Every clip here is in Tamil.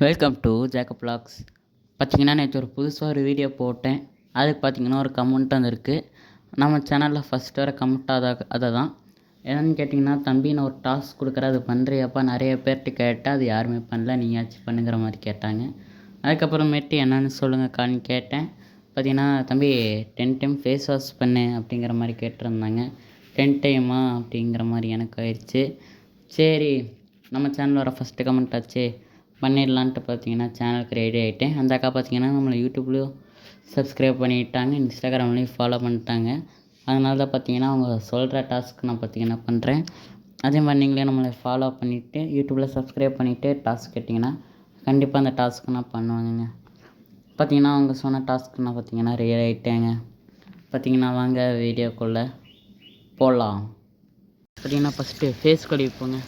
Welcome to Jacob vlogs. பார்த்தீங்கன்னா நேற்று ஒரு புதுசாக ஒரு வீடியோ போட்டேன். அதுக்கு பார்த்தீங்கன்னா ஒரு கமெண்ட் வந்திருக்கு. நம்ம சேனலில் ஃபஸ்ட்டு வர கமெண்ட் அதை தான் என்னென்னு கேட்டிங்கன்னா, தம்பி நான் ஒரு டாஸ்க் கொடுக்குறேன் அது பண்ணுறியாப்பா, நிறைய பேர்கிட்ட கேட்டேன், அது யாருமே பண்ணல, நீயாச்சும் பண்ணுங்கிற மாதிரி கேட்டாங்க. அதுக்கப்புறமேட்டு என்னென்னு சொல்லுங்கக்கான்னு கேட்டேன். பார்த்தீங்கன்னா, தம்பி 10 டைம் ஃபேஸ் வாஷ் பண்ணு அப்படிங்கிற மாதிரி கேட்டிருந்தாங்க. 10 டைமா அப்படிங்கிற மாதிரி எனக்கு ஆயிடுச்சு. சரி, நம்ம சேனலில் வர ஃபஸ்ட்டு கமெண்ட் ஆச்சு பண்ணிடலான்ட்டு பார்த்தீங்கன்னா சேனலுக்கு ரெடி ஆகிட்டேன். அந்த அக்கா பார்த்தீங்கன்னா நம்மளை யூடியூப்லேயும் சப்ஸ்கிரைப் பண்ணிட்டாங்க, இன்ஸ்டாகிராம்லேயும் ஃபாலோ பண்ணிட்டாங்க. அதனால தான் பார்த்தீங்கன்னா அவங்க சொல்கிற டாஸ்க் நான் பார்த்தீங்கன்னா பண்ணுறேன். அதே மாதிரி நீங்களே நம்மளை ஃபாலோ பண்ணிவிட்டு யூடியூப்பில் சப்ஸ்கிரைப் பண்ணிவிட்டு டாஸ்க் கேட்டிங்கன்னா கண்டிப்பாக அந்த டாஸ்க்கு நான் பண்ணுவேங்க. பார்த்தீங்கன்னா அவங்க சொன்ன டாஸ்க்கு நான் பார்த்தீங்கன்னா ரெடி ஆகிட்டேங்க. பார்த்தீங்கன்னா வாங்க வீடியோக்குள்ளே போடலாம். பார்த்தீங்கன்னா ஃபஸ்ட்டு ஃபேஸ் கழுவிப்போங்க.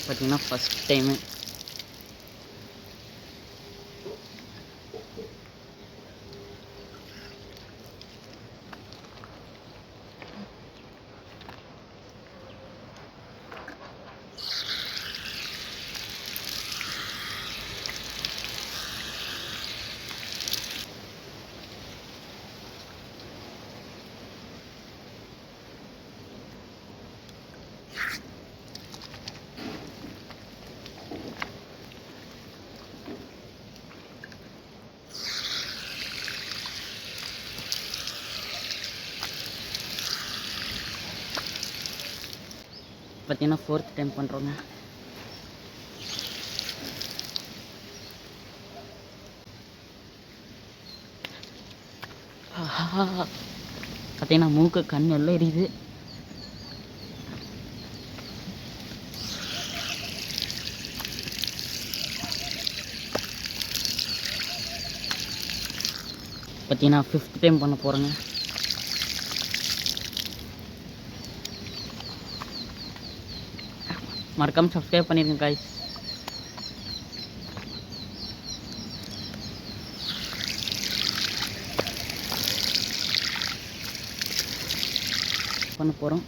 பார்த்தீங்கன்னா ஃபஸ்ட் டைமு பார்த்தீங்கன்னா 4th டைம் பண்ணுறோங்க. பார்த்தீங்கன்னா மூக்கு கண் எல்லாம் எரியுது. பார்த்தீங்கன்னா 5th டைம் பண்ண போகிறேங்க. மறக்காமல் சப்ஸ்கிரைப் பண்ணிடுங்க காய்ஸ். பண்ண போகிறோம்.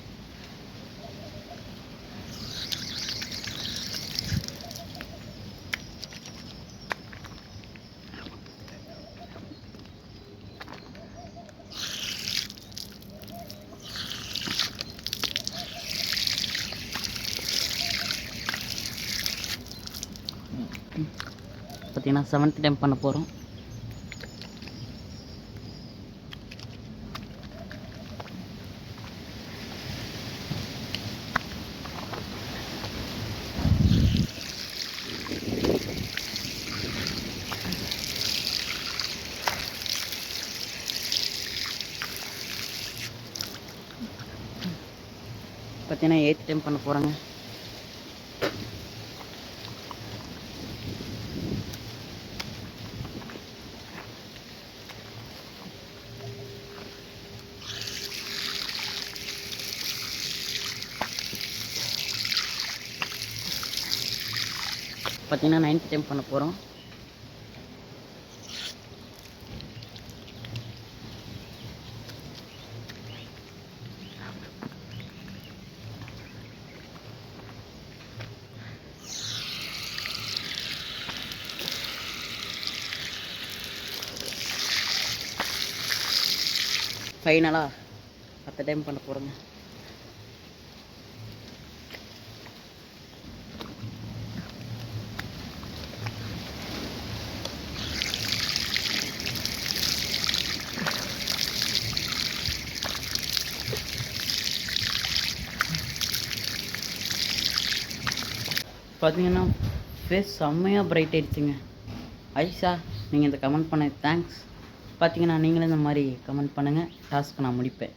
பார்த்தீங்கன்னா 7th டைம் பண்ண போகிறோம். பார்த்தீங்கன்னா 8th டைம் பண்ண போகிறேங்க. பார்த்தீங்கன்னா 9th டைம் பண்ண போகிறோம். ஃபைனலாக 10 டைம் பண்ண போகிறோங்க. பார்த்தீங்கன்னா ஃபேஸ் செம்மையாக பிரைட் ஆகிடுச்சுங்க. ஐஷா, நீங்கள் இந்த கமெண்ட் பண்ண தேங்க்ஸ். பார்த்தீங்கன்னா நீங்களும் இந்த மாதிரி கமெண்ட் பண்ணுங்கள், டாஸ்க்கு நான் முடிப்பேன்.